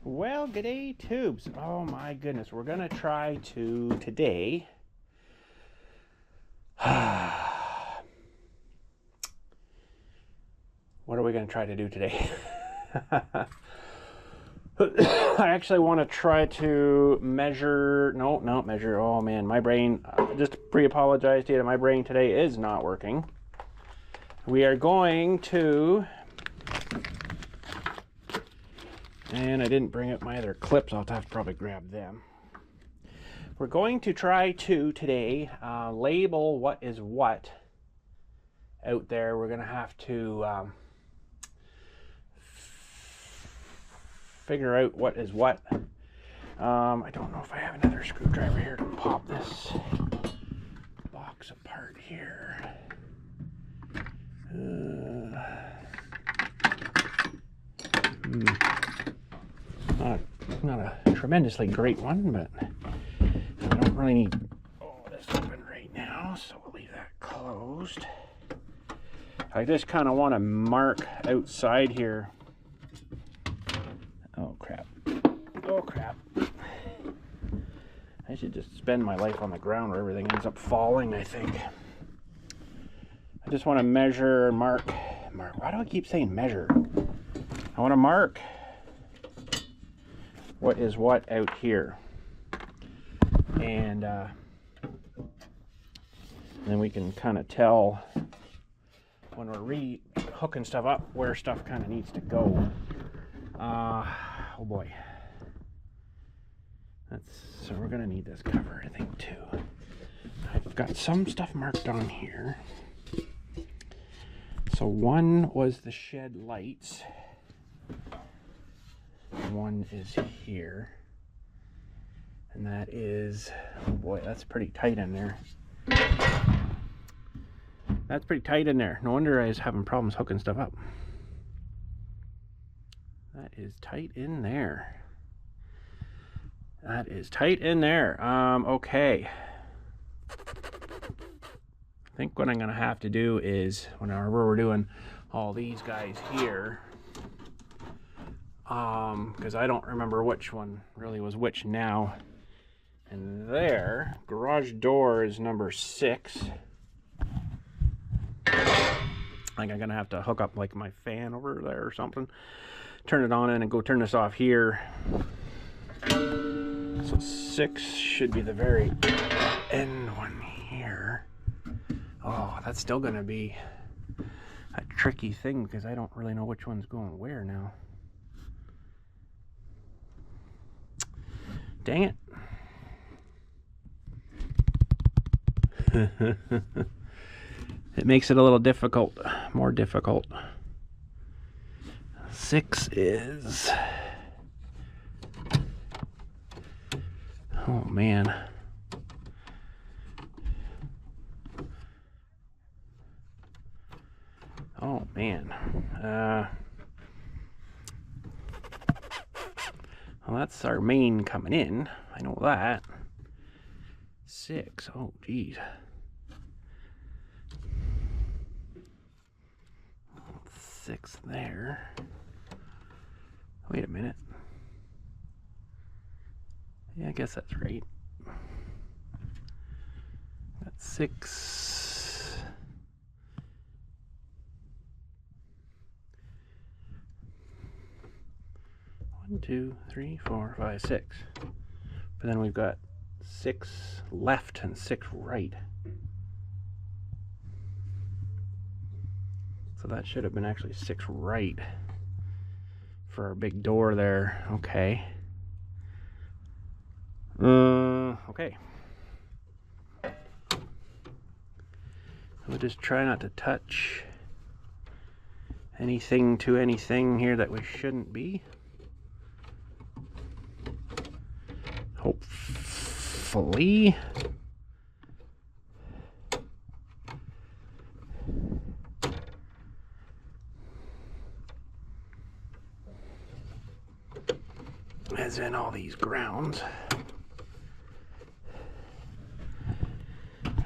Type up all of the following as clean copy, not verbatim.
Well, g'day tubes. Oh my goodness, we're gonna try to today what are we gonna try to do today? I actually want to try to measure, not measure, oh man, my brain, just pre-apologize to you, my brain today is not working. We are going to, and I didn't bring up my other clips, I'll have to probably grab them. We're going to try to today label what is what out there. We're going to have to figure out what is what. I don't know if I have another screwdriver here to pop this box apart here. Not a tremendously great one, but I don't really need this open right now, so we'll leave that closed. I just kind of want to mark outside here. Oh crap. Oh crap. I should just spend my life on the ground where everything ends up falling, I think. I just want to measure and mark. Why do I keep saying measure? I want to mark what is what out here. And then we can kind of tell when we're re-hooking stuff up where stuff kind of needs to go. Oh boy. So we're gonna need this cover, I think, too. I've got some stuff marked on here. So one was the shed lights. One is here. And that is, oh boy, that's pretty tight in there. That's pretty tight in there. No wonder I was having problems hooking stuff up. That is tight in there. That is tight in there. Okay. I think what I'm gonna have to do is, whenever we're doing all these guys here, because I don't remember which one really was which now. And there, garage door is number 6. I think I'm gonna have to hook up like my fan over there or something. Turn it on and go turn this off here. So 6 should be the very end one here. Oh, that's still gonna be a tricky thing because I don't really know which one's going where now. Dang it. It makes it a little difficult, more difficult. 6 is, oh man. Oh man. Well, that's our main coming in. I know that. 6. Oh, geez. 6 there. Wait a minute. Yeah, I guess that's right. That's 6. One, 2, 3, 4, 5, 6. But then we've got 6 left and 6 right. So that should have been actually 6 right for our big door there. Okay. Okay. We'll just try not to touch anything to anything here that we shouldn't be. Hopefully. As in all these grounds.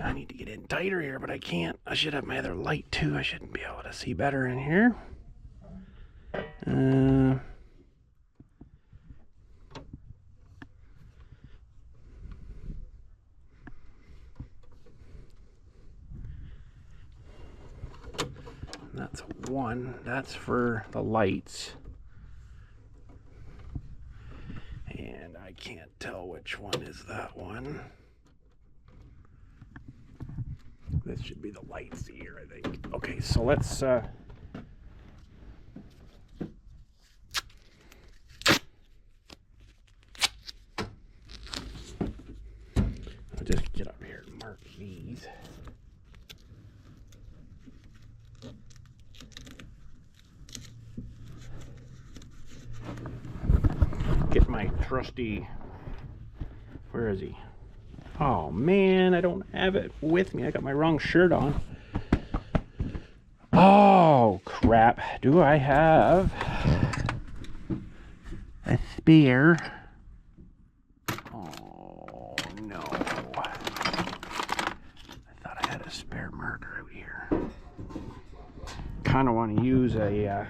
I need to get in tighter here, but I can't. I should have my other light too. I shouldn't be able to see better in here. one. That's for the lights. And I can't tell which one is that one. This should be the lights here, I think. Okay, so let's I'll just get up here and mark these. Get my trusty, where is he? Oh man, I don't have it with me. I got my wrong shirt on. Oh crap. Do I have a spare? Oh no. I thought I had a spare marker out here. Kind of want to use a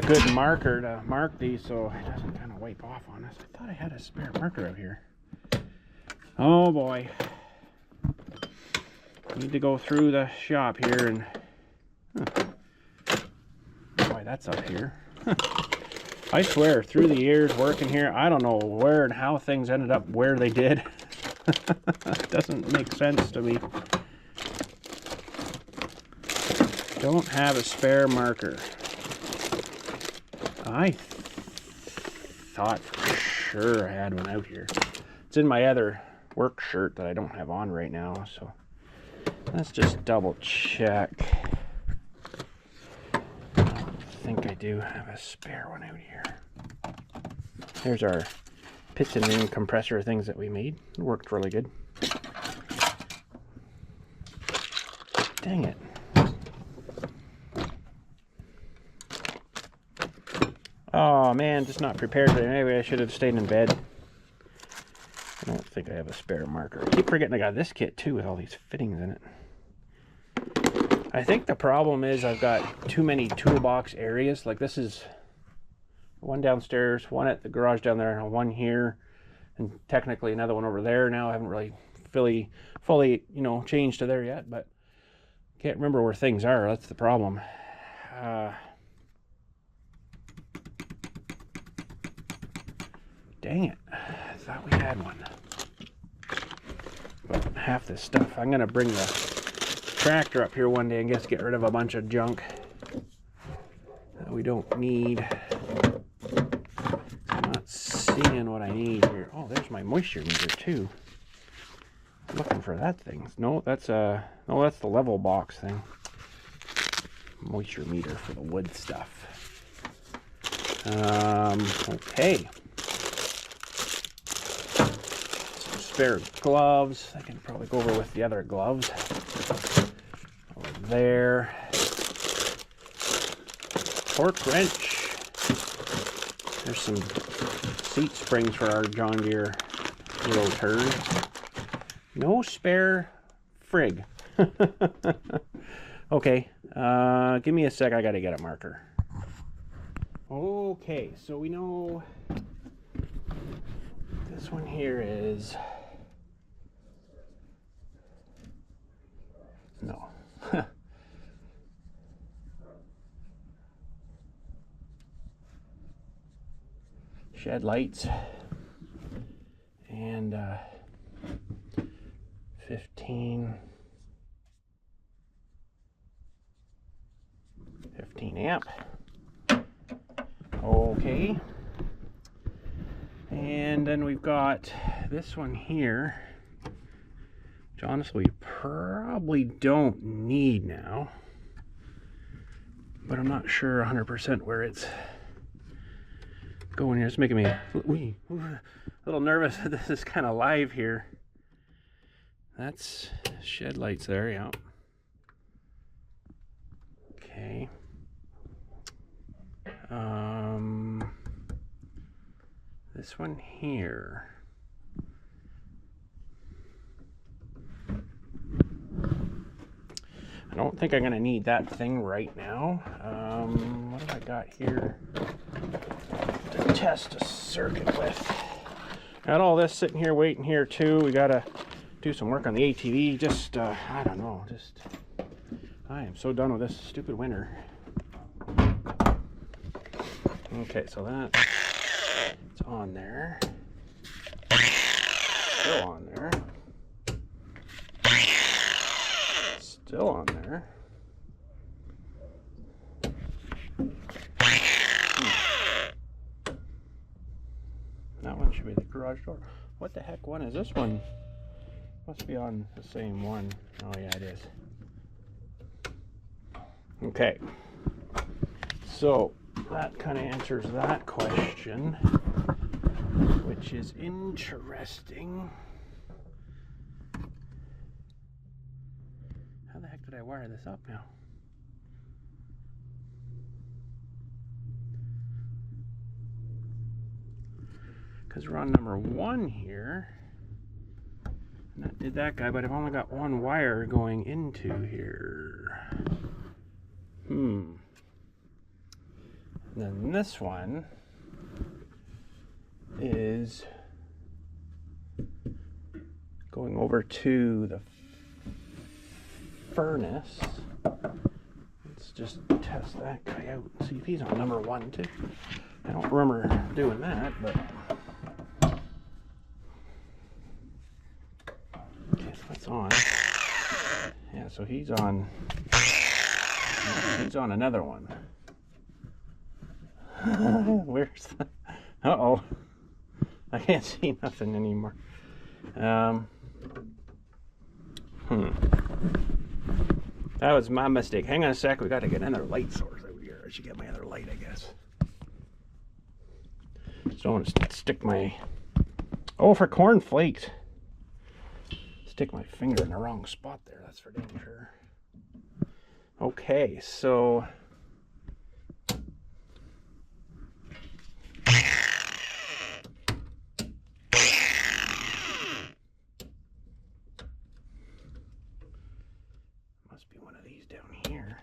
good marker to mark these so it doesn't kind of wipe off on us. I thought I had a spare marker out here. Oh boy. Need to go through the shop here and... Boy, that's up here. I swear, through the years working here, I don't know where and how things ended up where they did. It doesn't make sense to me. Don't have a spare marker. I thought for sure I had one out here. It's in my other work shirt that I don't have on right now, so let's just double check. I think I do have a spare one out here. Here's our piston ring compressor things that we made. It worked really good. Dang it. Oh man, just not prepared today. Maybe I should have stayed in bed. I don't think I have a spare marker. I keep forgetting I got this kit too with all these fittings in it. I think the problem is I've got too many toolbox areas. Like this is one downstairs, one at the garage down there, and one here, and technically another one over there now. I haven't really fully, you know, changed to there yet, but can't remember where things are. That's the problem. Dang it, I thought we had one. But half this stuff, I'm gonna bring the tractor up here one day and just get rid of a bunch of junk that we don't need. I'm not seeing what I need here. Oh, there's my moisture meter too. I'm looking for that thing. No, that's the level box thing. Moisture meter for the wood stuff. Okay. Spare gloves. I can probably go over with the other gloves. Over there. Torque wrench. There's some seat springs for our John Deere little turd. No spare frig. Okay, give me a sec. I gotta get a marker. Okay, so we know this one here is... No. Shed lights. And 15 amp. Okay. And then we've got this one here, which honestly we probably don't need now, but I'm not sure 100% where it's going here. It's making me a little nervous that this is kind of live here. That's shed lights there, yeah. Okay. This one here. I don't think I'm gonna need that thing right now. What have I got here to test a circuit with? Got all this sitting here waiting here too. We got a do some work on the ATV. Just, I don't know, just, I am so done with this stupid winter. Okay, so that, it's on there. Still on there. Still on there. That one should be the garage door. What the heck one is this one? Must be on the same one. Oh yeah, it is. Okay. So that kind of answers that question, which is interesting. How the heck did I wire this up now? Because we're on number 1 here. And that did that guy, but I've only got one wire going into here. And then this one is going over to the furnace. Let's just test that guy out and see if he's on number 1 too. I don't remember doing that, but okay, so that's on. Yeah, so he's on another one. Where's the... Uh-oh. I can't see nothing anymore. That was my mistake. Hang on a sec. We got to get another light source out here. I should get my other light, I guess. Just don't want to stick my... Oh, for corn flakes. Stick my finger in the wrong spot there. That's for dang sure. Okay, so... Must be one of these down here.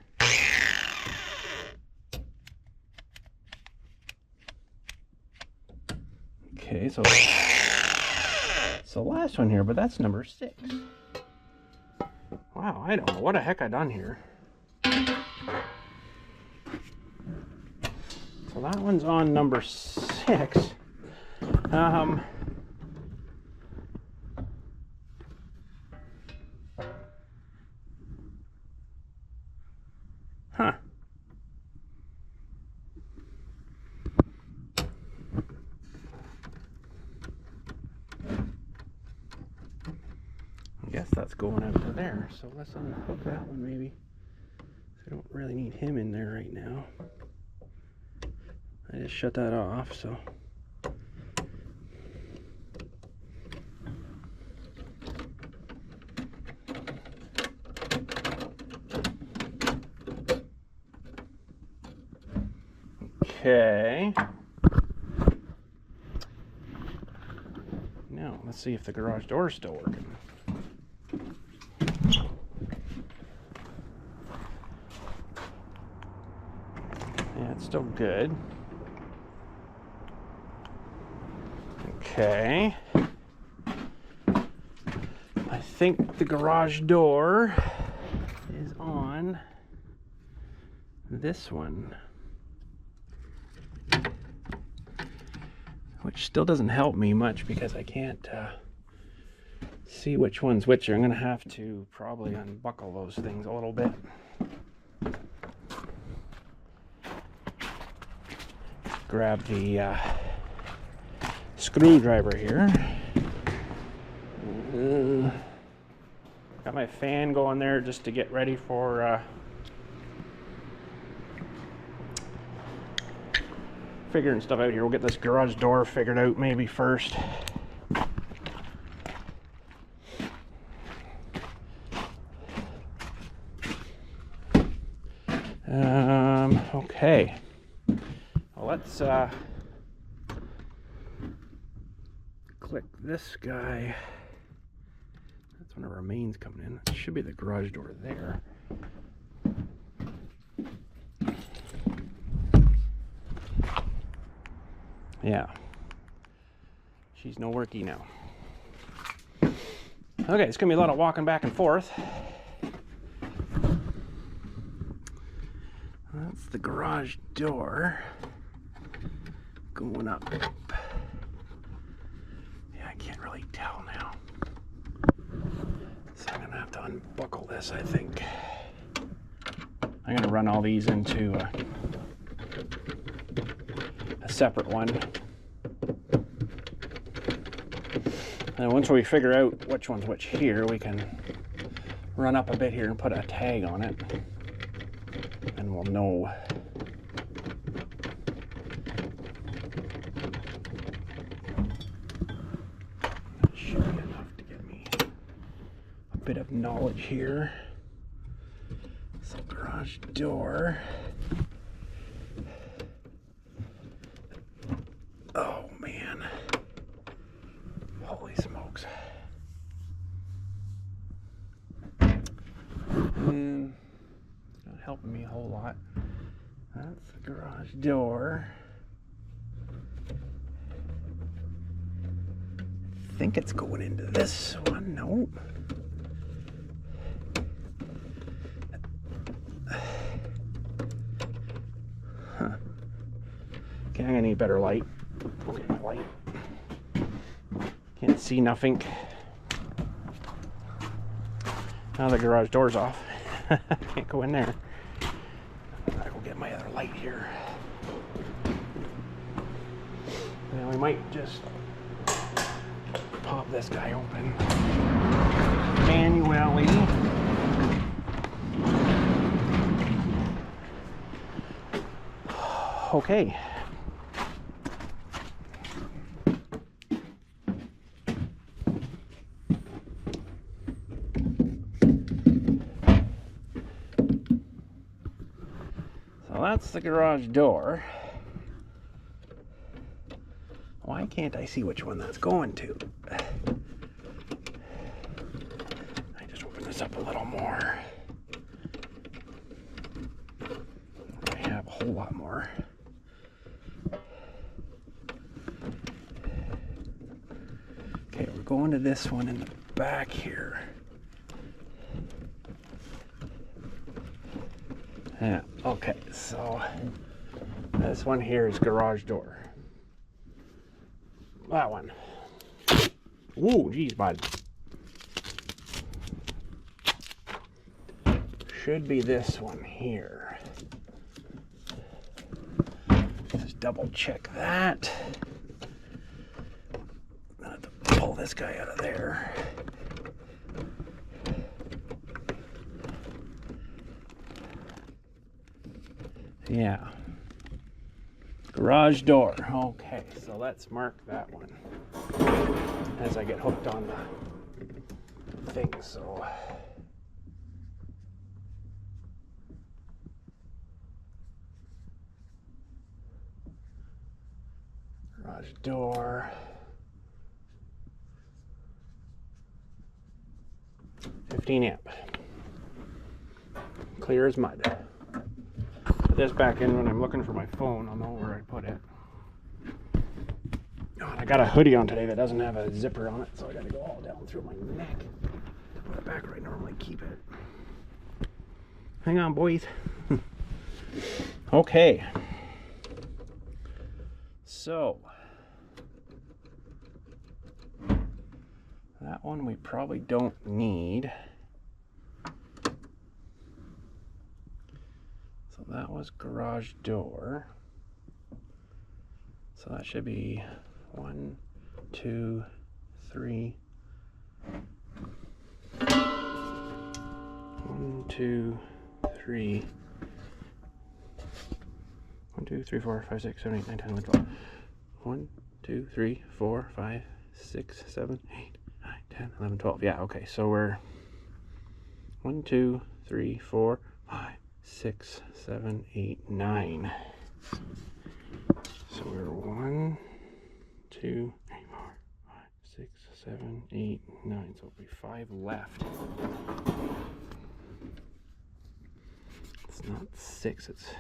Okay, so it's the last one here, but that's number 6. Wow, I don't know what the heck I done here. So that one's on number 6. Huh. I guess that's going out to there. So let's unhook that one maybe. I don't really need him in there right now. I just shut that off, so. Okay. Now, let's see if the garage door is still working. Yeah, it's still good. Okay. I think the garage door is on this one. Which still doesn't help me much because I can't see which one's which. I'm going to have to probably unbuckle those things a little bit. Grab the screwdriver here. Got my fan going there just to get ready for figuring stuff out here. We'll get this garage door figured out maybe first. Okay. Well, let's click this guy. That's one of our mains coming in. It should be the garage door there. Yeah. She's no worky now. Okay, it's gonna be a lot of walking back and forth. That's the garage door going up. Yeah, I can't really tell now. So I'm gonna have to unbuckle this, I think. I'm gonna run all these into a separate one. And once we figure out which one's which here, we can run up a bit here and put a tag on it. And we'll know. That should be enough to give me a bit of knowledge here. So garage door. Oh man. Holy smokes. And it's not helping me a whole lot. That's the garage door. I think it's going into this one. Nope. Huh. Okay, I'm gonna need better light. I'll get my light. Can't see nothing. Now the garage door's off. Can't go in there. I will get my other light here. And we might just pop this guy open manually. Okay. That's the garage door. Why can't I see which one that's going to? I just open this up a little more. I have a whole lot more. Okay, we're going to this one in the back here. Yeah, okay, so this one here is garage door. That one. Ooh, geez, bud. Should be this one here. Just double check that. I have to pull this guy out of there. Yeah. Garage door. Okay, so let's mark that one as I get hooked on the thing. So garage door. 15 amp. Clear as mud. Put this back in when I'm looking for my phone. I'll know where I put it. Oh, and I got a hoodie on today that doesn't have a zipper on it, so I got to go all down through my neck to put it back where I normally keep it. Hang on, boys. Okay. So that one we probably don't need. So that was garage door. So that should be 1, 2, 3. 1, 2, 3. 1, 2, 3, 4, 5, 6, 7, 8, 9, 10, 11, 12. 1, 2, 3, 4, 5, 6, 7, 8, 9, 10, 11, 12. Yeah, okay, so we're 1, 2, 3, 4, 5, 6, 7, 8, 9. So we're 1, 2, 3, 4, 5, 6, 7, 8, 9. So it'll be 5 left. It's not 6, it's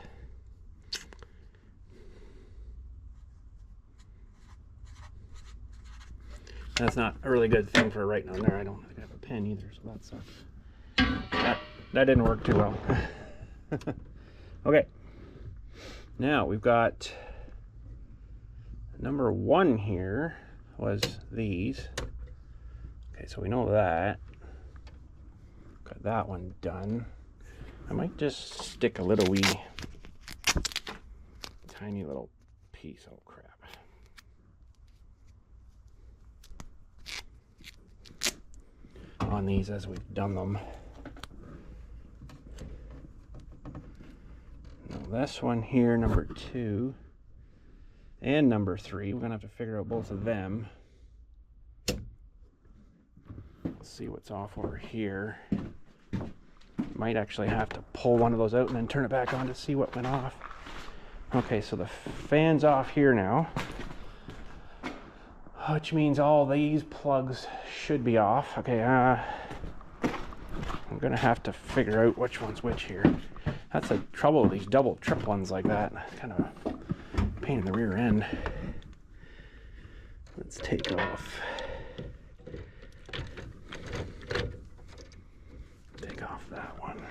that's not a really good thing for writing on there. I don't think I have a pen either, so that sucks. That didn't work too well. Okay, now we've got number 1 here was these. Okay, so we know that. Got that one done. I might just stick a little wee tiny little piece. Oh crap. On these as we've done them. Now this one here, number 2 and number 3, we're gonna have to figure out both of them. Let's see what's off over here. Might actually have to pull one of those out and then turn it back on to see what went off. Okay, so the fan's off here now, which means all these plugs should be off. Okay, I'm gonna have to figure out which one's which here. That's the trouble with these double trip ones like that. Kind of a pain in the rear end. Let's take off that one.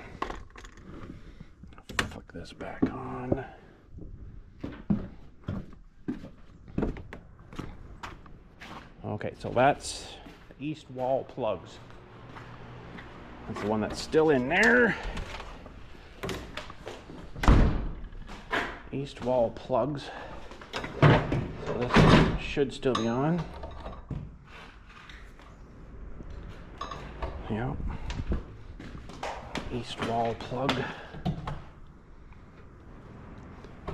Flick this back on. Okay, so that's the east wall plugs. That's the one that's still in there. East wall plugs. So this should still be on. Yep. East wall plug.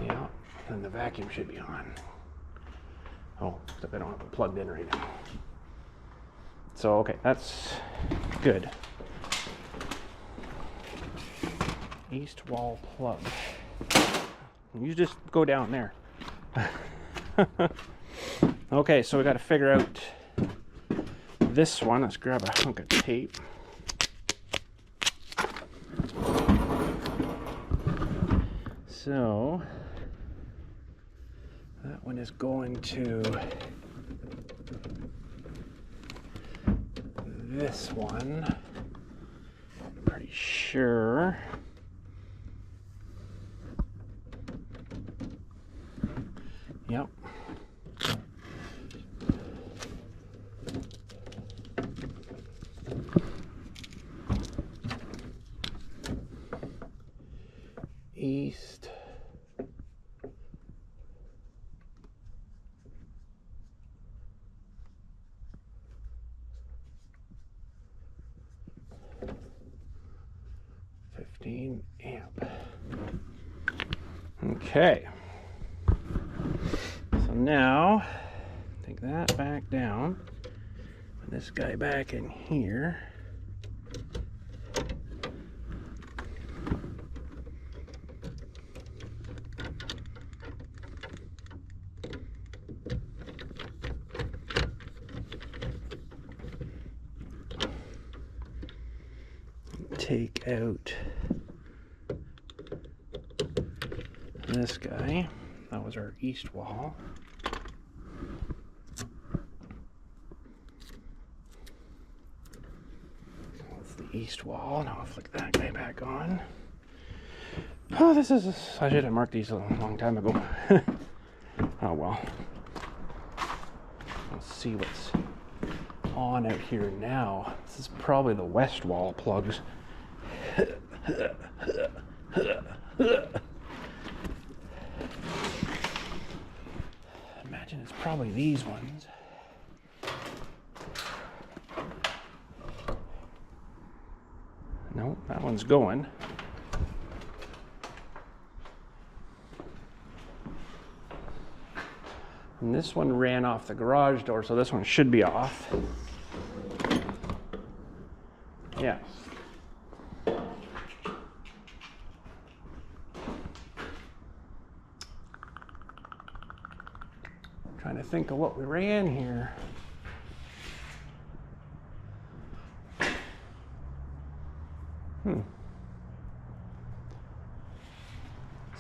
Yeah, and the vacuum should be on. Oh, except I don't have it plugged in right now. So, okay, that's good. East wall plug. You just go down there. Okay, so we got to figure out this one. Let's grab a hunk of tape. So that one is going to this one. I'm pretty sure. Yep. East. Amp. Okay. So now take that back down. Put this guy back in here. Take out this guy. That was our east wall. That's the east wall. Now I'll flick that guy back on. Oh, this is... I should have marked these a long time ago. Oh well. Let's see what's on out here now. This is probably the west wall plugs. Imagine it's probably these ones. No, that one's going. And this one ran off the garage door, so this one should be off. Yeah. Trying to think of what we ran here. For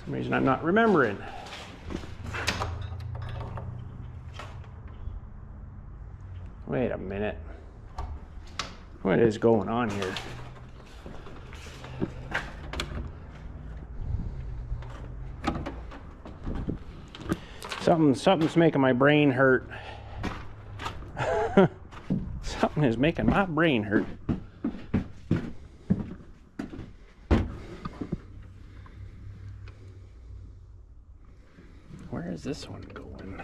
some reason I'm not remembering. Wait a minute. What is going on here? Something's making my brain hurt. Something is making my brain hurt. Where is this one going?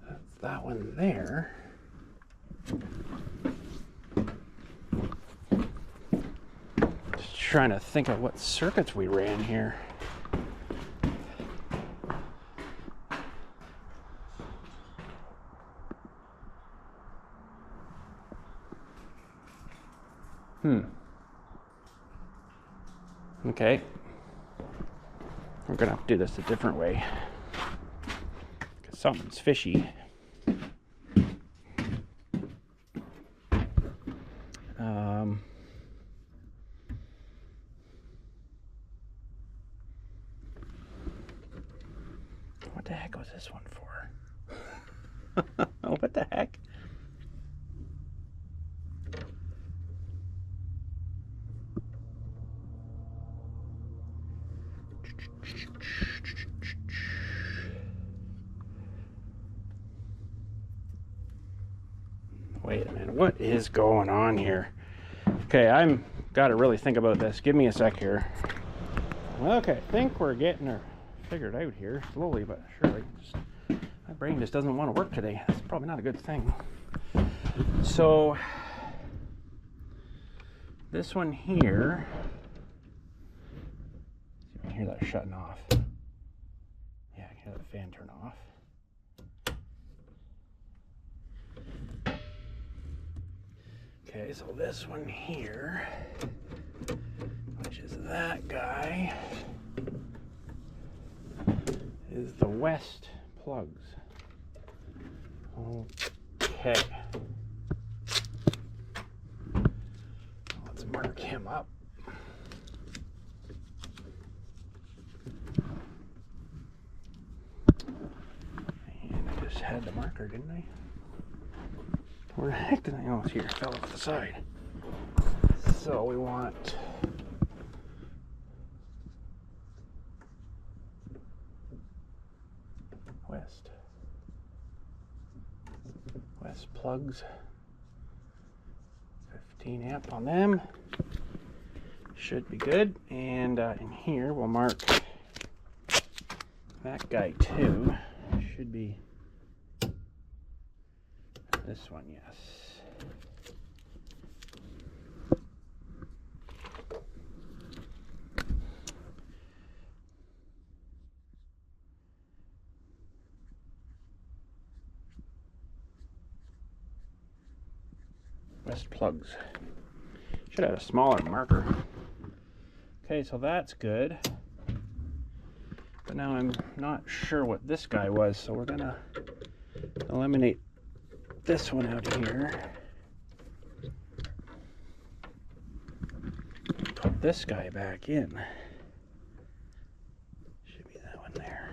That's that one there. Just trying to think of what circuits we ran here. Okay. We're gonna have to do this a different way. Because something's fishy. What the heck was this one for? What the heck? Wait a minute, what is going on here? Okay, I'm gotta really think about this. Give me a sec here. Okay, I think we're getting her figured out here, slowly but surely. My brain just doesn't want to work today. That's probably not a good thing. So, this one here, you can hear that shutting off. Yeah, I can hear that fan turn off. Okay, so this one here, which is that guy, is the west plugs. Okay. Let's mark him up. And I just had the marker, didn't I? Where the heck did I? Oh, it's here. It fell off the side. So we want west plugs. 15 amp on them. Should be good. And in here we'll mark that guy too. Should be this one, yes. West plugs. Should have a smaller marker. Okay, so that's good. But now I'm not sure what this guy was, so we're gonna eliminate this one out here. Put this guy back in. Should be that one there.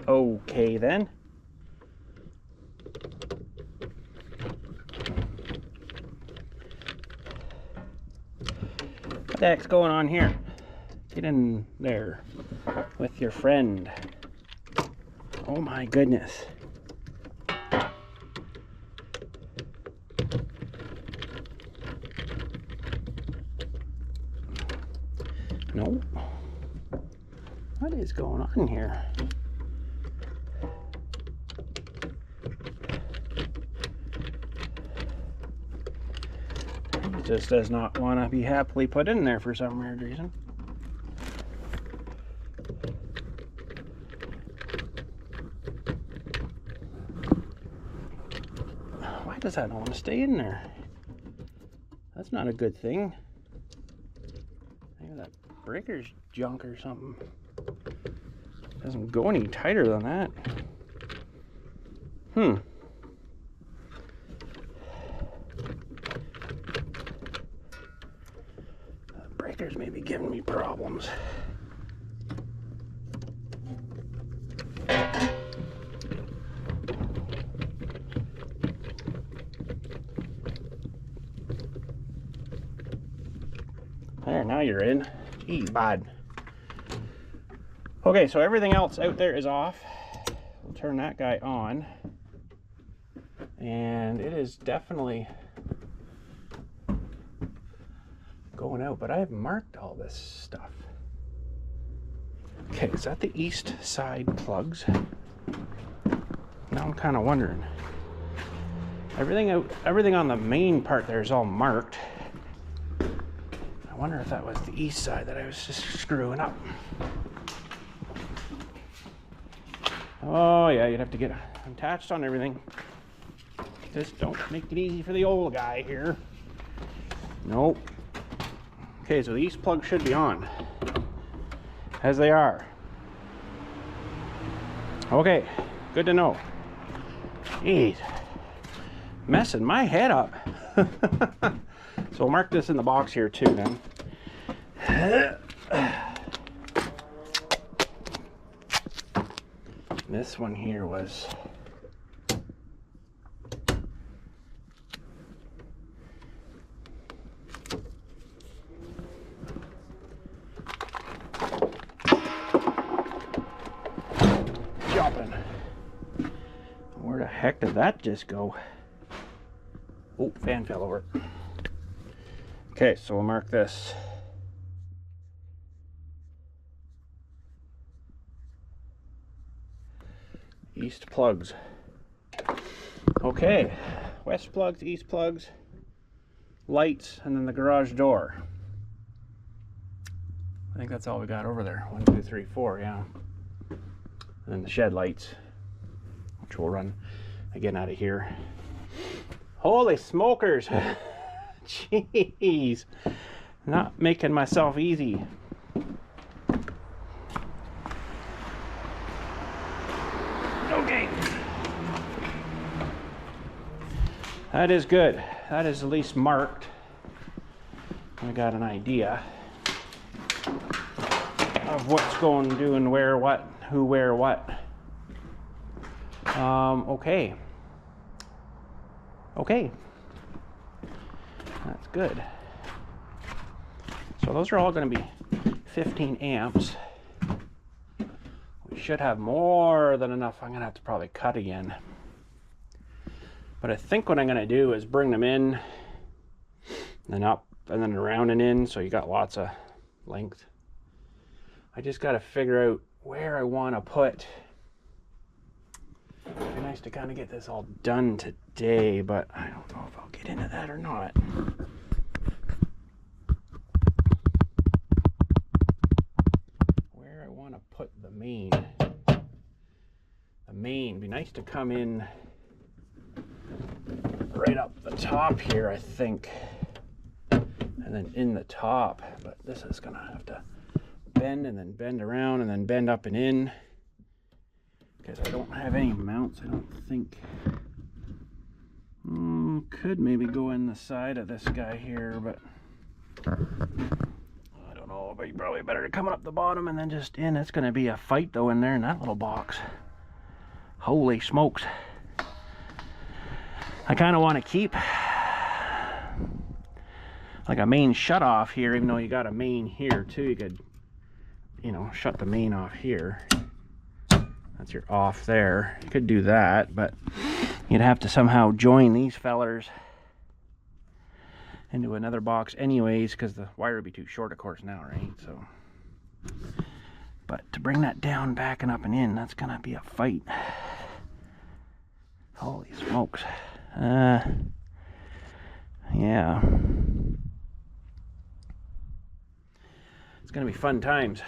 Okay then. What the heck's going on here? Get in there with your friend. Oh my goodness. No. What is going on here? It just does not want to be happily put in there for some weird reason. Why does that not want to stay in there? That's not a good thing. Maybe that breaker's junk or something. Doesn't go any tighter than that. problems. There, now you're in. Gee, bud. Okay, so everything else out there is off. We'll turn that guy on. And it is definitely going out, but I've marked all this stuff. Okay, is that the east side plugs? Now I'm kind of wondering. Everything on the main part there is all marked. I wonder if that was the east side that I was just screwing up. Oh yeah, you'd have to get attached on everything. Just don't make it easy for the old guy here. Nope. Okay, so these plugs should be on, as they are. Okay, good to know. Jeez, messing my head up. So we'll mark this in the box here too then. This one here was jumping. Where the heck did that just go? Oh, fan fell over. Okay, so we'll mark this. East plugs. Okay, west plugs, east plugs, lights, and then the garage door. I think that's all we got over there. 1, 2, 3, 4, yeah. And then the shed lights, which will run again out of here. Holy smokers! Jeez, not making myself easy. Okay, that is good. That is at least marked. I got an idea of what's going, doing, where, what, who, where, what. Okay. Okay. That's good. So those are all going to be 15 amps. We should have more than enough. I'm going to have to probably cut again. But I think what I'm going to do is bring them in, then up, and then around and in, so you got lots of length. I just got to figure out where I want to put. It'd be nice to kind of get this all done today, but I don't know if I'll get into that or not. Where I want to put the main. The main, be nice to come in right up the top here, I think. And then in the top, but this is gonna have to bend and then bend around and then bend up and in. Because I don't have any mounts, I don't think. Could maybe go in the side of this guy here, but I don't know. But you probably better coming up the bottom and then just in. It's going to be a fight though in there in that little box. Holy smokes! I kind of want to keep like a main shut off here, even though you got a main here too. You could, you know, shut the main off here. That's your off there. You could do that, but you'd have to somehow join these fellers into another box anyways, because the wire would be too short, of course, now, right? So, but to bring that down, backing up and in, that's gonna be a fight. Holy smokes. Yeah. It's gonna be fun times.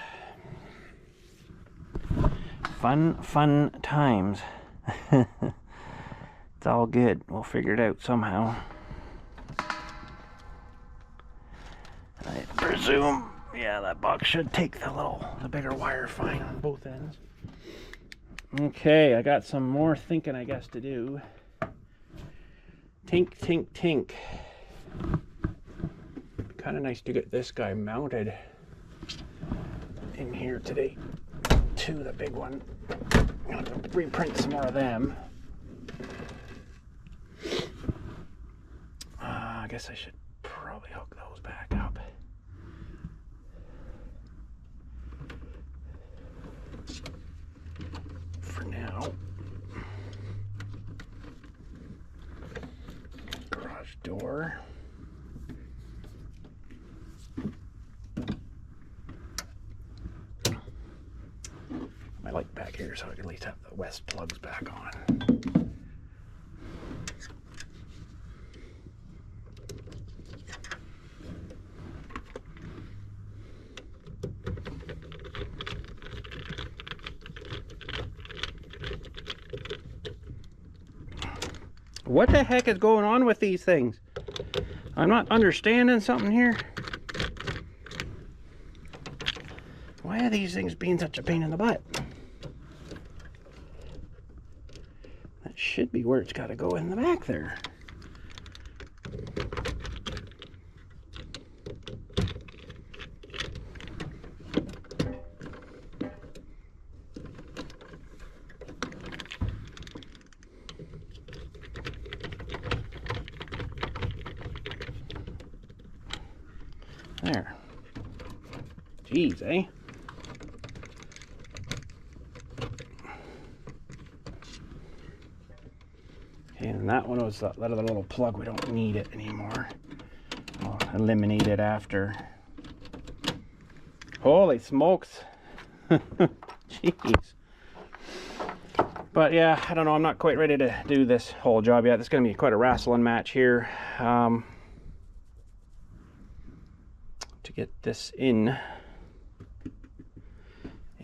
Fun times. It's all good. We'll figure it out somehow. I presume, yeah, that box should take the bigger wire fine on both ends. Okay, I got some more thinking, I guess, to do. Tink, tink, tink. Kind of nice to get this guy mounted in here today too, the big one. I'm gonna reprint some more of them. I guess I should probably hook those back up. For now. Garage door. My light back here so I can at least have the west plugs back on. What the heck is going on with these things? I'm not understanding something here. Why are these things being such a pain in the butt? That should be where it's got to go in the back there. There. Jeez, eh? Okay, and that one was that other little plug. We don't need it anymore. I'll eliminate it after. Holy smokes. Jeez. But yeah, I don't know. I'm not quite ready to do this whole job yet. This is going to be quite a wrestling match here. To get this in,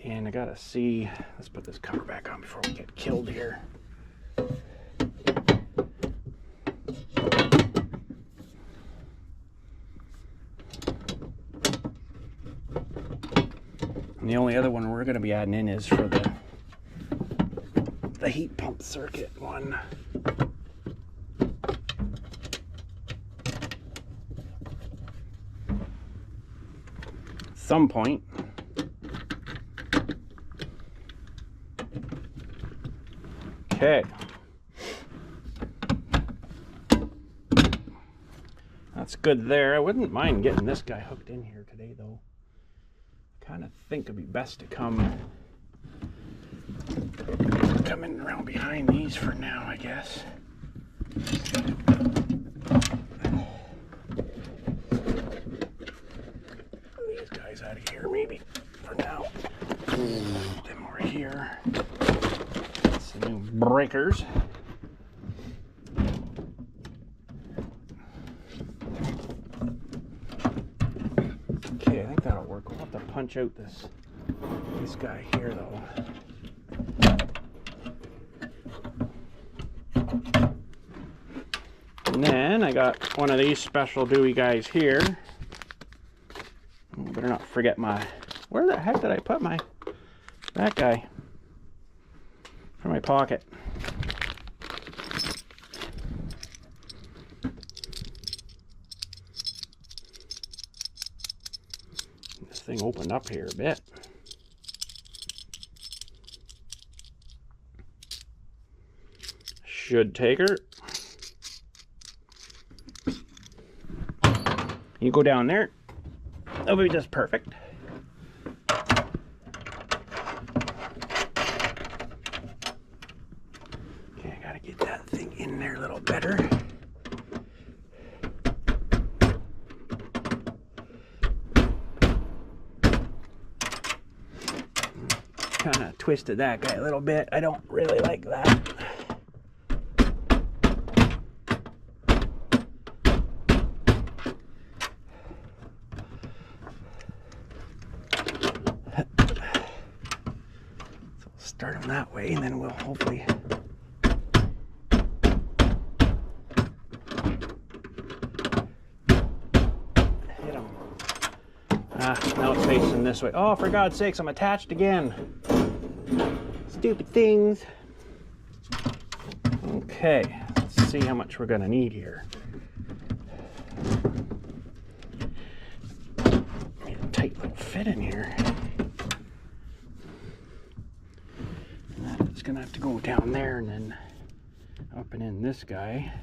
and I gotta see, let's put this cover back on before we get killed here. And the only other one we're going to be adding in is for the heat pump circuit one. Some point. Okay. That's good there. I wouldn't mind getting this guy hooked in here today though. Kind of think it'd be best to come in around behind these for now, I guess. Out of here maybe for now. Put them over here. That's the new breakers. Okay, I think that'll work. We'll have to punch out this guy here though. And then I got one of these special Dewey guys here. Better not forget my, where the heck did I put that guy? In my pocket. This thing opened up here a bit. Should take her. You go down there. That'll be just perfect. Okay, I gotta get that thing in there a little better. Kind of twisted that guy a little bit. I don't really like that. Start them that way, and then we'll hopefully hit them. Now it's facing this way. Oh, for God's sakes, I'm attached again. Stupid things. Okay, let's see how much we're gonna need here. Need a tight little fit in here. gonna have to go down there and then up and in this guy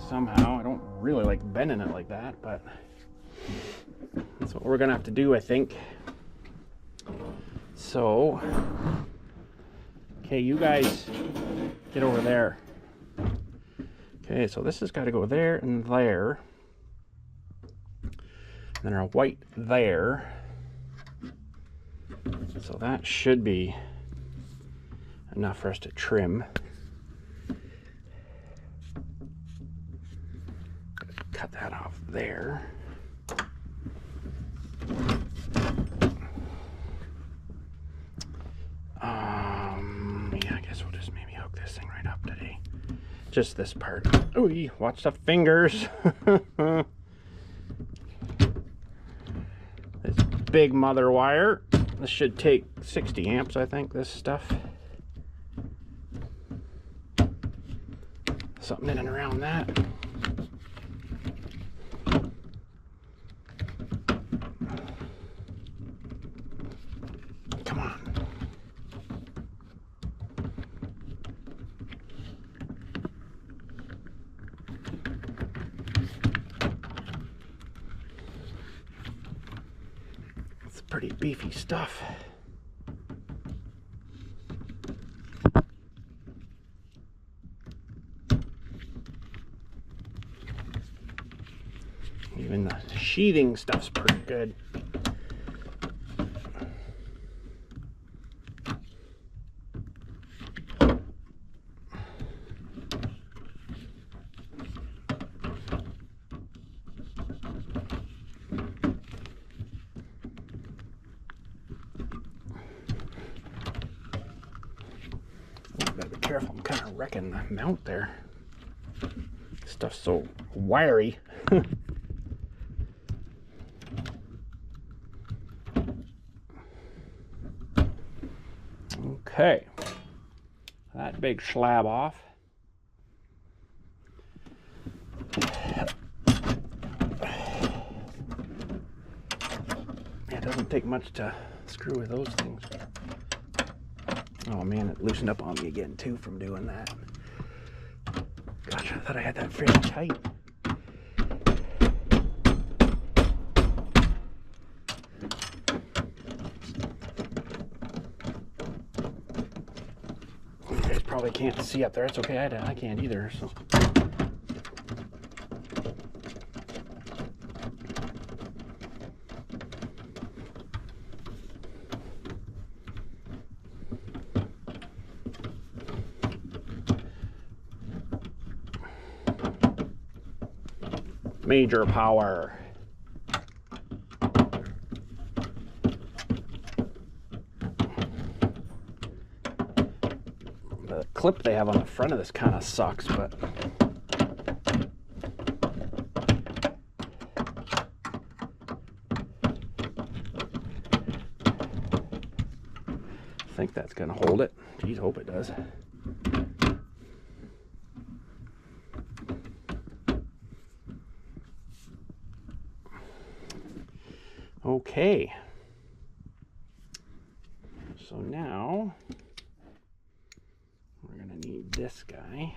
somehow. I don't really like bending it like that, but that's what we're gonna have to do, I think. So, okay, you guys get over there. Okay, so this has got to go there and there. And then our white there. So that should be enough for us to trim. Cut that off there. Yeah, I guess we'll just maybe hook this thing right up today. Just this part. Ooh, watch the fingers. This big mother wire. This should take 60 amps, I think, this stuff. Something in and around that. Come on. It's pretty beefy stuff. Even the sheathing stuff's pretty good. Gotta be careful, I'm kind of wrecking the mount there. Stuff's so wiry. Okay, that big slab off. It doesn't take much to screw with those things. Oh man, it loosened up on me again too from doing that. Gosh, I thought I had that fairly tight. You guys probably can't see up there. It's okay, I can't either. So. Major power. The clip they have on the front of this kind of sucks, but I think that's gonna hold it. Geez, hope it does. Okay, so now we're gonna need this guy.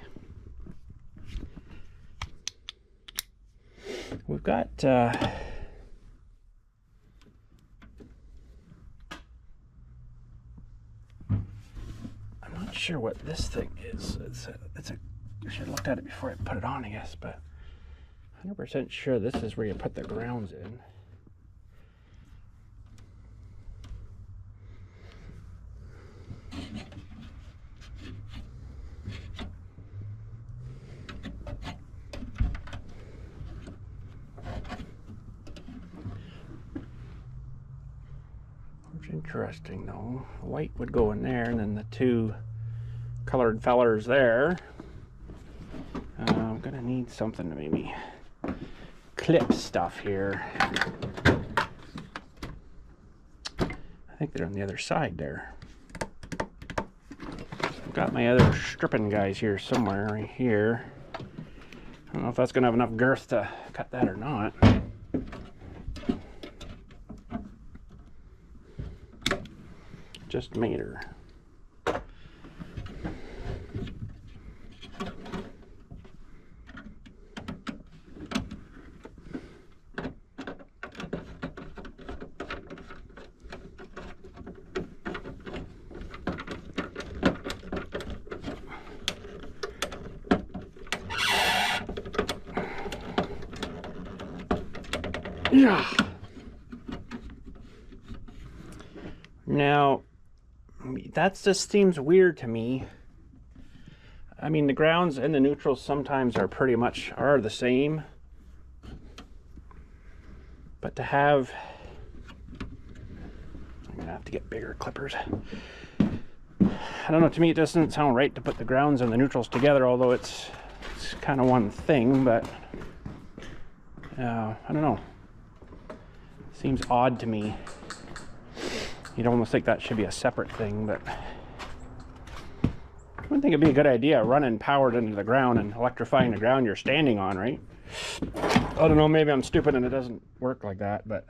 We've got I'm not sure what this thing is. It's a I should have looked at it before I put it on, I guess, but 100% sure this is where you put the grounds in. Interesting though. White would go in there, and then the two colored fellers there. I'm gonna need something to maybe clip stuff here. I think they're on the other side there. I've got my other stripping guys here somewhere, right here. I don't know if that's gonna have enough girth to cut that or not. Just made her. Yeah. Now, that just seems weird to me. I mean, the grounds and the neutrals sometimes are pretty much the same. But to have, I'm gonna have to get bigger clippers. I don't know, to me it doesn't sound right to put the grounds and the neutrals together, although it's kind of one thing, but I don't know. Seems odd to me. You'd almost think that should be a separate thing, but I would think it'd be a good idea running powered into the ground and electrifying the ground you're standing on, right? I don't know, maybe I'm stupid and it doesn't work like that, but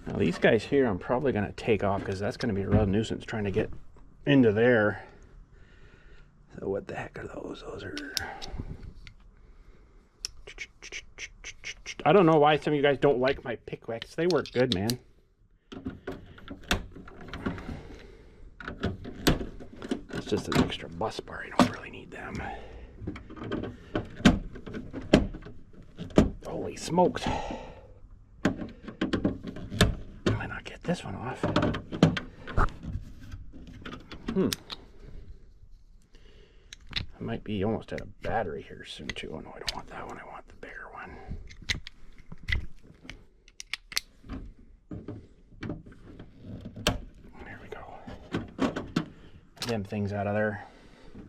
now these guys here I'm probably going to take off because that's going to be a real nuisance trying to get into there. So what the heck are those? Those are... I don't know why some of you guys don't like my pickwicks. They work good, man. It's just an extra bus bar. You don't really need them. Holy smokes. I might not get this one off. I might be almost out of battery here soon too. Oh no, I don't want that one. I want the bigger one. There we go. Them things out of there.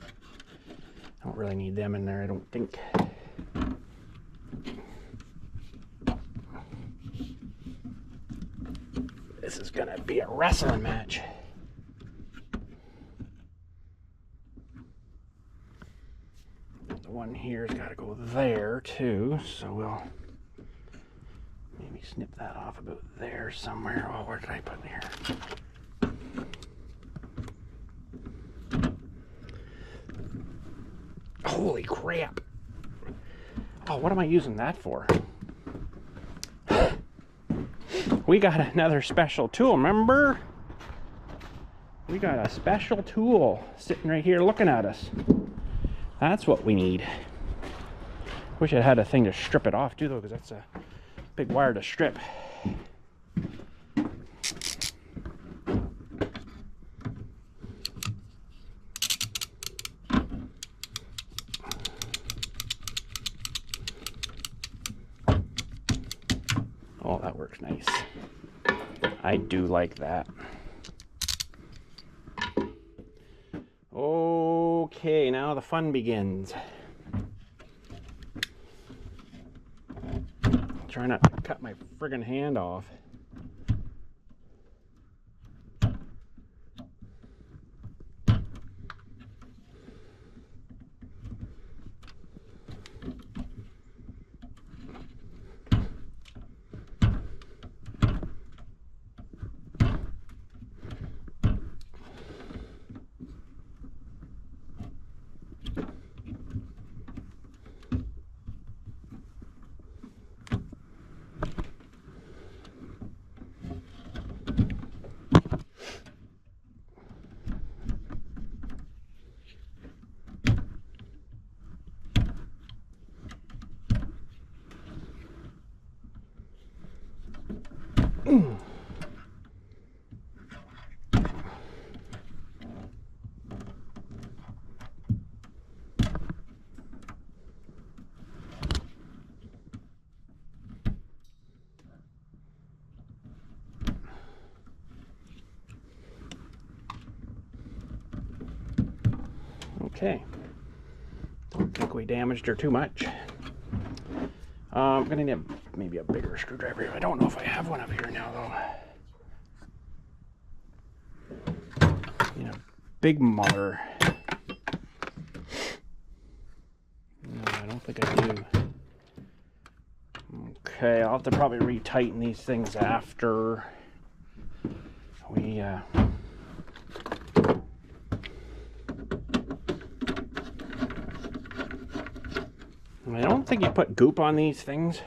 I don't really need them in there, I don't think. This is gonna be a wrestling match. The one here's got to go there too, so we'll maybe snip that off about there somewhere. Oh, where did I put it here? Holy crap! Oh, what am I using that for? We got another special tool, remember? We got a special tool sitting right here looking at us. That's what we need. Wish I had a thing to strip it off too though, because that's a big wire to strip. Oh, that works nice. I do like that. Okay, now the fun begins. Try not to cut my friggin' hand off. Okay, don't think we damaged her too much. I'm gonna need maybe a bigger screwdriver. I don't know if I have one up here now though. You know, big muller. No, I don't think I do. Okay, I'll have to probably retighten these things after we I don't think you put goop on these things.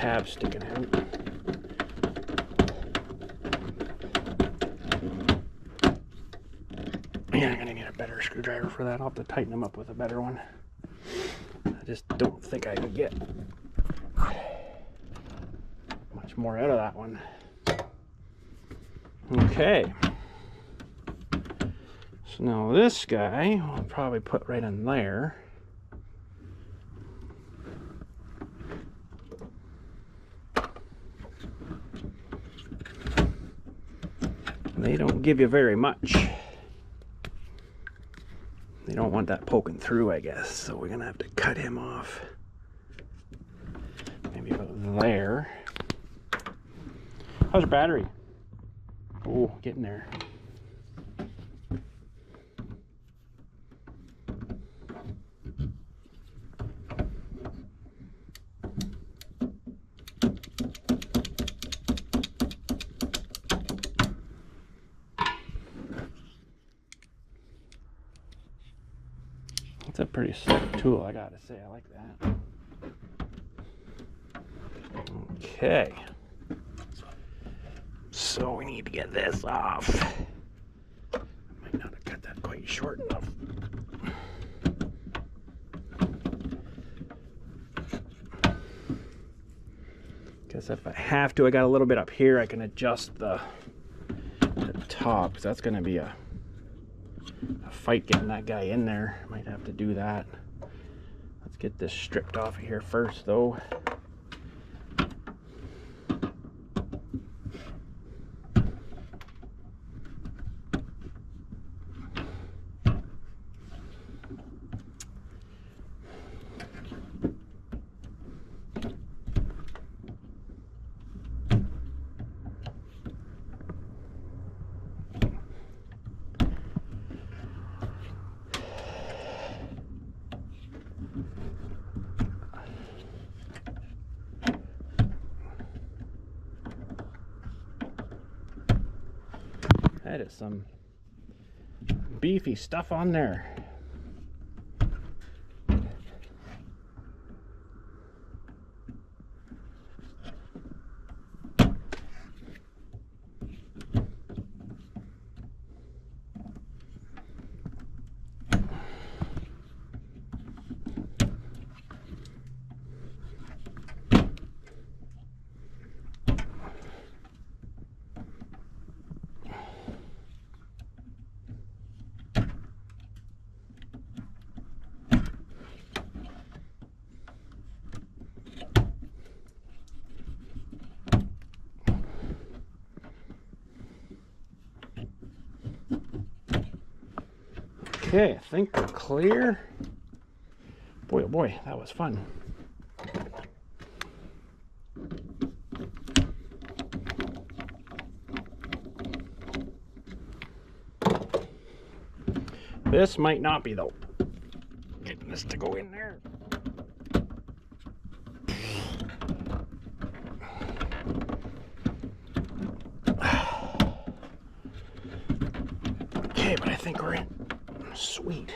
tab sticking out. Yeah, I'm gonna need a better screwdriver for that. I'll have to tighten them up with a better one. I just don't think I could get much more out of that one. Okay. So now this guy I'll probably put right in there. They don't give you very much. They don't want that poking through, I guess, so we're gonna have to cut him off. Maybe about there. How's your battery? Oh, getting there. It's a pretty slick tool, I gotta say. I like that. Okay. So we need to get this off. Might not have cut that quite short enough. Because if I have to, I got a little bit up here, I can adjust the top, because that's going to be a fight getting that guy in there. Might have to do that. Let's get this stripped off of here first, though. That is some beefy stuff on there. Okay, I think we're clear. Boy, oh boy, that was fun. This might not be though. Getting this to go in there. Okay, but I think we're in. Sweet.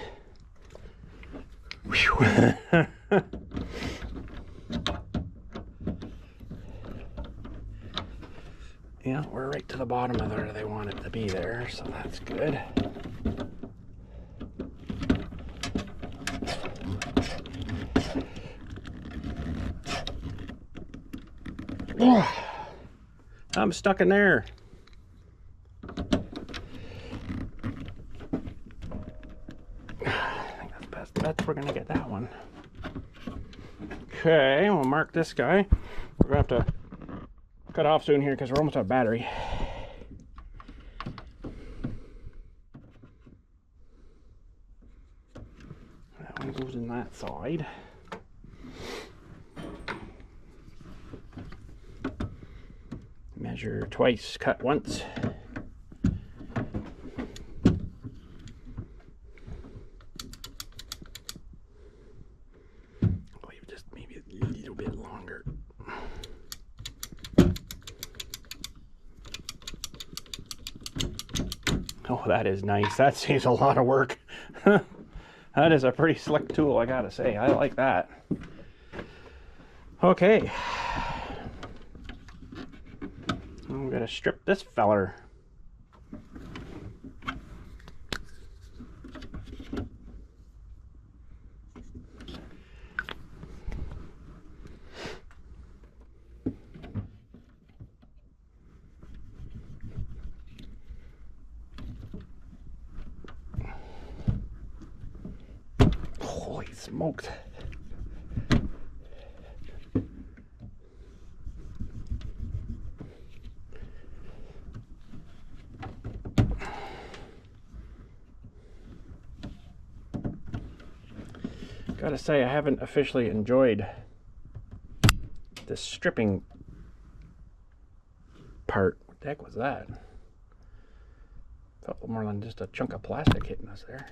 Yeah, we're right to the bottom of where they want it to be there, so that's good. I'm stuck in there. We're gonna get that one. Okay, we'll mark this guy. We're gonna have to cut off soon here because we're almost out of battery. That one goes in that side. Measure twice, cut once. Oh, that is nice. That saves a lot of work. That is a pretty slick tool, I gotta say. I like that. Okay. I'm gonna strip this feller. Holy smoked. Gotta say, I haven't officially enjoyed the stripping part. What the heck was that? Felt more than just a chunk of plastic hitting us there.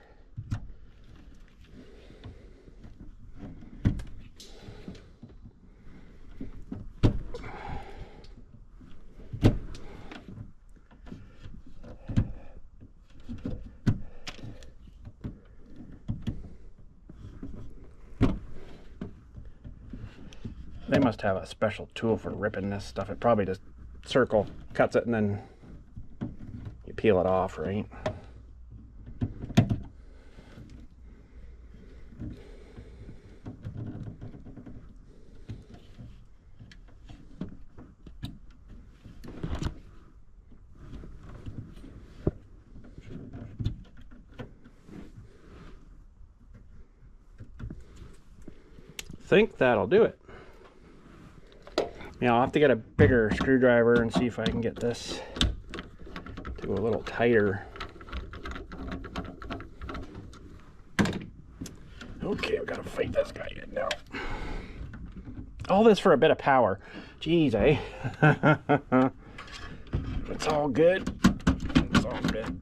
They must have a special tool for ripping this stuff. It probably just circle cuts it and then you peel it off, right? Think that'll do it. Now I'll have to get a bigger screwdriver and see if I can get this to a little tighter. Okay, I've got to fight this guy in now. All this for a bit of power. Jeez, eh? It's all good. It's all good.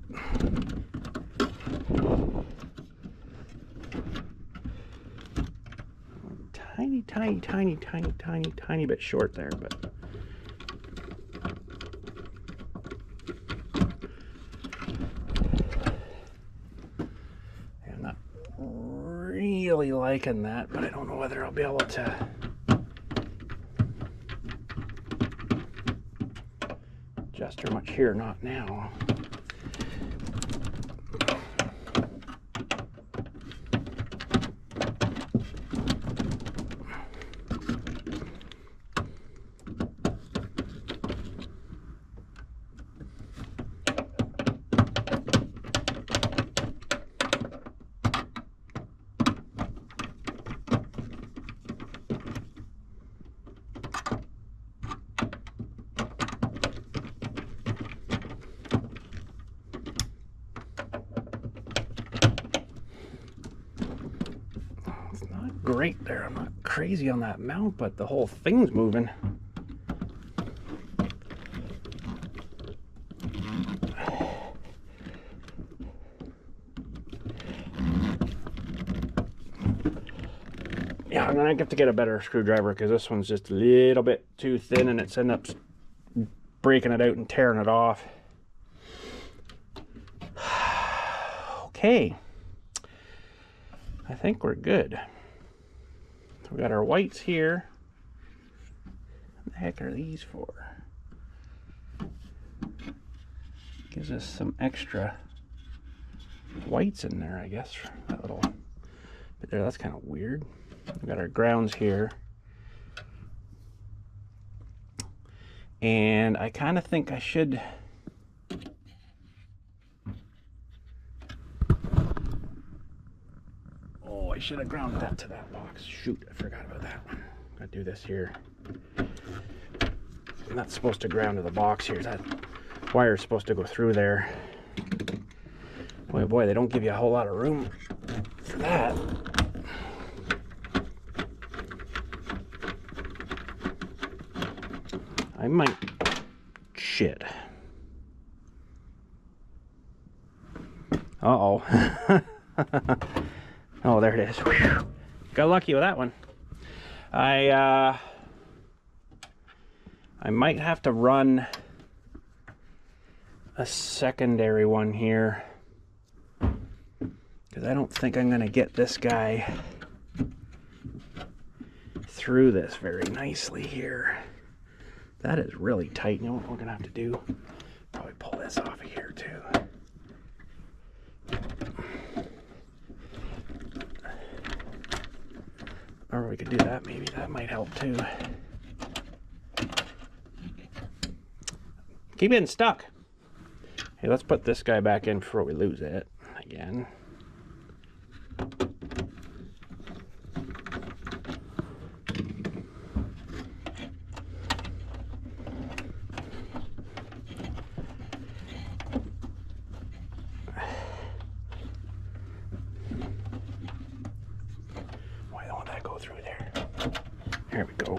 Tiny bit short there, but I'm not really liking that, but I don't know whether I'll be able to adjust her much here, not now. Great there. I'm not crazy on that mount, but the whole thing's moving. Yeah, I'm gonna have to get a better screwdriver because this one's just a little bit too thin and it's ended up breaking it out and tearing it off. Okay, I think we're good. So we got our whites here. What the heck are these for? Gives us some extra whites in there, I guess. That little bit there, that's kind of weird. We got our grounds here. And I kind of think I should I should have grounded that to that box. Shoot, I forgot about that one. Gotta do this here. I'm not supposed to ground to the box here. That wire is supposed to go through there. Boy, they don't give you a whole lot of room for that. I might... Shit. Uh-oh. Oh, there it is. Whew. Got lucky with that one. I might have to run a secondary one here because I don't think I'm going to get this guy through this very nicely here. That is really tight. You know what we're gonna have to do? Probably pull this off of here too. Or we could do that, maybe that might help too. Keep getting stuck. Hey, let's put this guy back in before we lose it again. Why don't that go through there? There we go.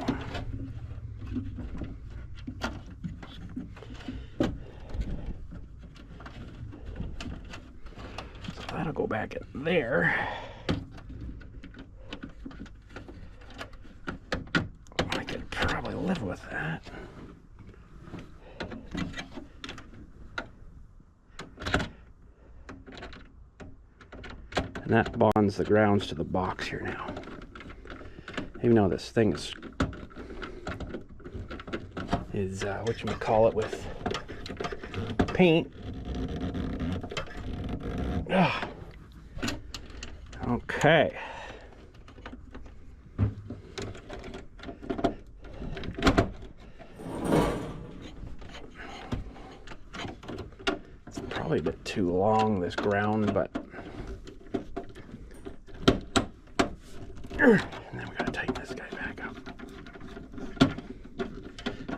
That'll go back in there. I could probably live with that. And that bonds the grounds to the box here now. Even though this thing is whatchamacallit, with paint. Ugh. Okay. It's probably a bit too long, this ground, but and then we gotta tighten this guy back up.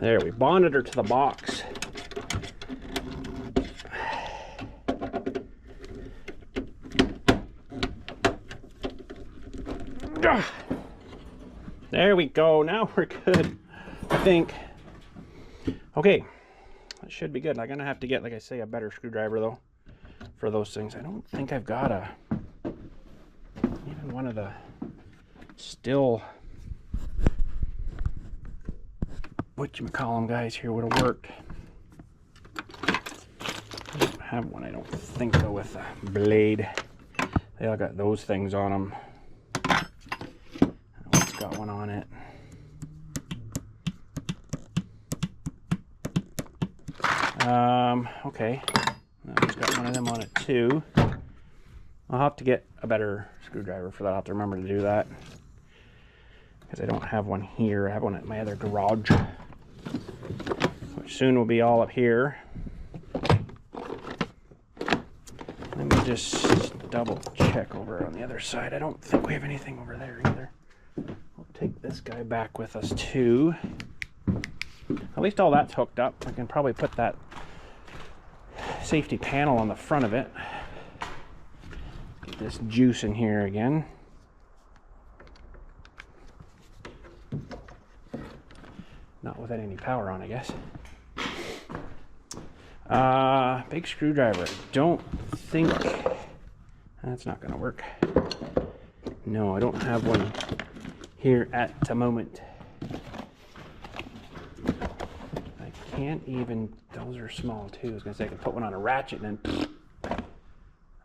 There, we bonded her to the box. There we go. Now we're good, I think. Okay, that should be good. I'm gonna have to get, like I say, a better screwdriver though for those things. I don't think I've got even one of the still whatchamacallem guys here would have worked. I don't have one, I don't think, though, with a blade. They all got those things on them. It's got one on it. Okay. It's got one of them on it too. I'll have to get a better screwdriver for that. I'll have to remember to do that, because I don't have one here. I have one at my other garage, which soon will be all up here. Let me just double check over on the other side. I don't think we have anything over there either. We'll take this guy back with us too. At least all that's hooked up. I can probably put that safety panel on the front of it. Get this juice in here again. Not without any power on, I guess. Big screwdriver. Don't think that's not gonna work. No, I don't have one here at the moment. I can't even, those are small too. I was gonna say I could put one on a ratchet and then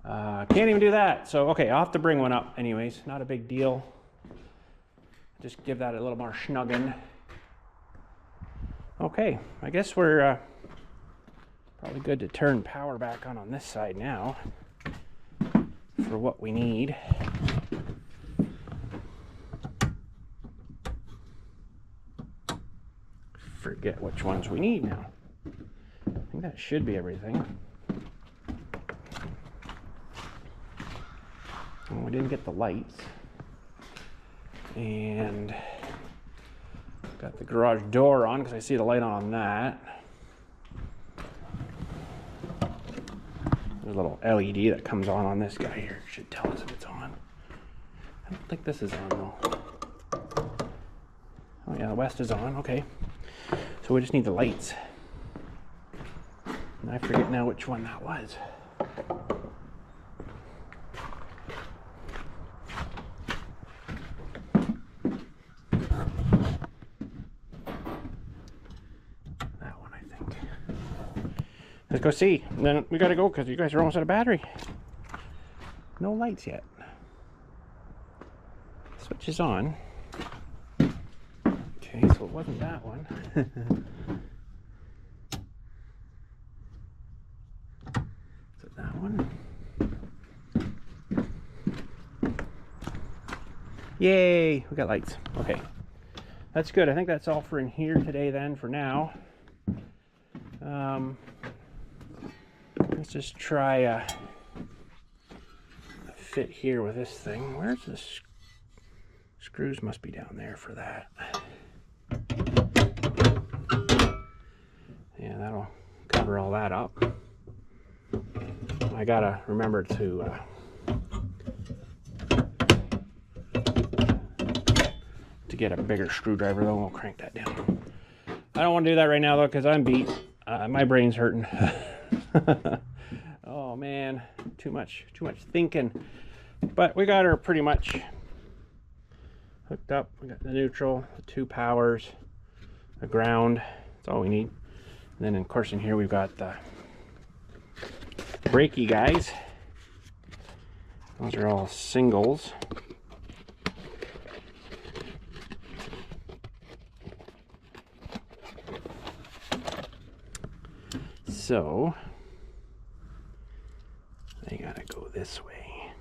can't even do that. So okay, I'll have to bring one up anyways. Not a big deal. Just give that a little more snuggin'. Okay, I guess we're probably good to turn power back on this side now for what we need. Forget which ones we need now. I think that should be everything. Well, we didn't get the lights. And got the garage door on because I see the light on that. There's a little LED that comes on this guy here. It should tell us if it's on. I don't think this is on though. Oh yeah, the west is on. Okay. So we just need the lights. And I forget now which one that was. Let's go see. And then we gotta go because you guys are almost out of battery. No lights yet. Switch is on. Okay, so it wasn't that one. that one. Yay, we got lights. Okay, that's good. I think that's all for in here today then for now. Let's just try a fit here with this thing. Where's this? Screws must be down there for that. Yeah, that'll cover all that up. I gotta remember to get a bigger screwdriver, though. We'll crank that down. I don't want to do that right now though, because I'm beat. My brain's hurting. Oh man, too much thinking. But we got her pretty much hooked up. We got the neutral, the 2 powers, the ground. That's all we need. And then of course in here we've got the brakey guys. Those are all singles. So they gotta go this way.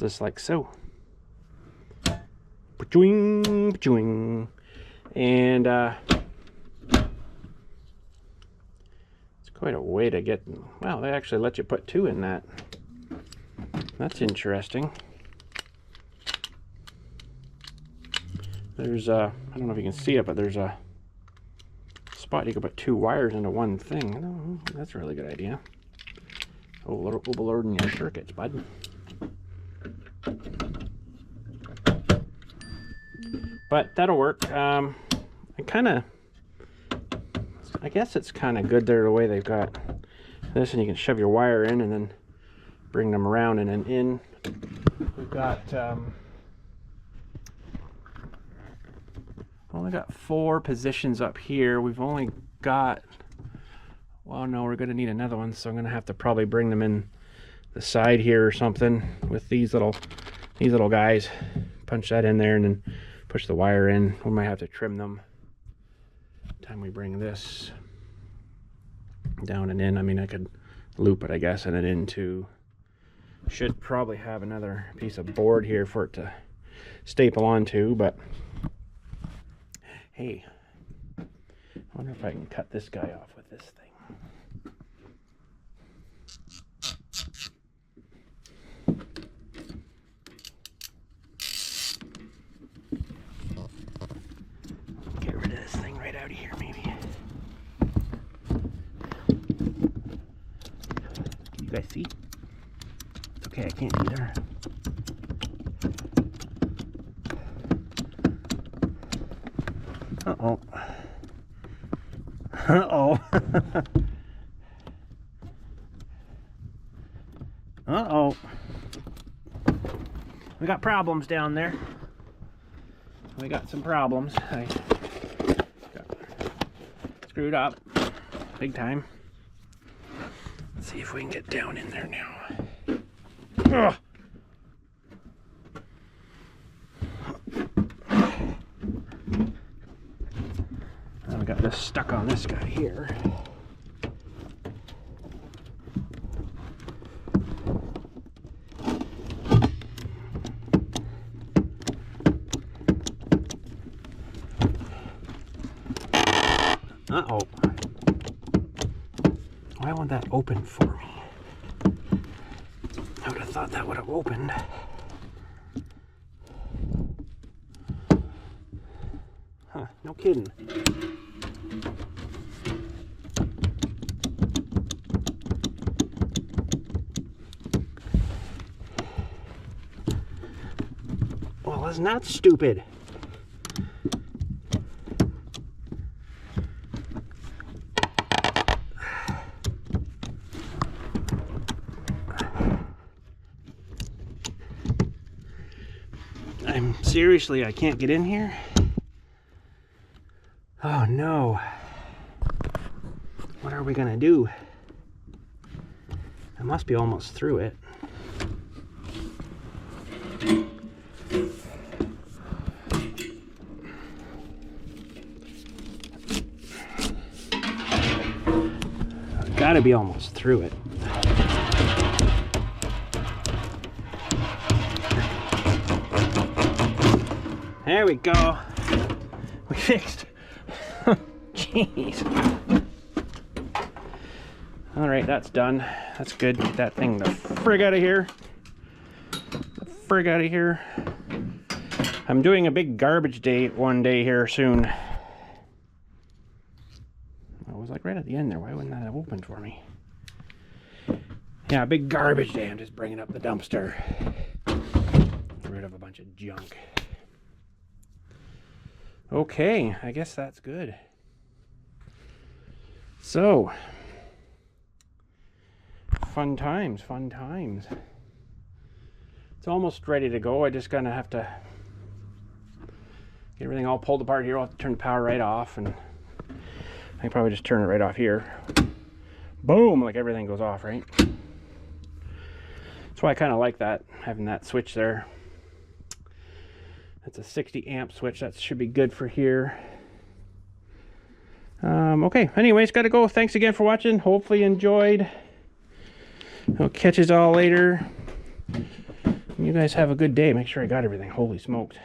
Just like so. Ba-chwing, ba-chwing. And it's quite a way to get, wow, they actually let you put 2 in that. That's interesting. There's a, I don't know if you can see it, but there's a spot you can put 2 wires into one thing. Oh, that's a really good idea. Overloading your circuits, bud. But that'll work. I guess it's kind of good there the way they've got this, and you can shove your wire in and then bring them around and then in. We've got only got 4 positions up here. We've only got, well, no, we're going to need another one, so I'm going to have to probably bring them in the side here or something with these little guys. Punch that in there and then push the wire in. We might have to trim them by the time we bring this down and in. I mean, I could loop it, I guess, and then into. Should probably have another piece of board here for it to staple onto, but hey, I wonder if I can cut this guy off with this thing. Get rid of this thing right out of here, maybe. Can you guys see? It's okay, I can't either. Uh-oh. Uh-oh. Uh-oh. We got problems down there. We got some problems. I got screwed up big time. Let's see if we can get down in there now. Ugh. I got this stuck on this guy here. Uh-oh. Why won't that open for me? I would have thought that would have opened. Huh, no kidding. Well, isn't that stupid? Seriously, I can't get in here? Oh no. What are we gonna do? I must be almost through it. gotta be almost through it. There we go. We fixed. Jeez. All right, that's done. That's good. Get that thing the frig out of here. The frig out of here. I'm doing a big garbage day one day here soon. I was like right at the end there. Why wouldn't that have opened for me? Yeah, a big garbage day. I'm just bringing up the dumpster. Get rid of a bunch of junk. Okay, I guess that's good. So, fun times, fun times. It's almost ready to go. I just gonna have to get everything all pulled apart here. I'll have to turn the power right off, and I can probably just turn it right off here. Boom, like everything goes off, right? That's why I kind of like that, having that switch there. That's a 60 amp switch. That should be good for here. Okay, anyways, gotta go. Thanks again for watching. Hopefully you enjoyed. I'll catch you all later. You guys have a good day. Make sure I got everything. Holy smokes.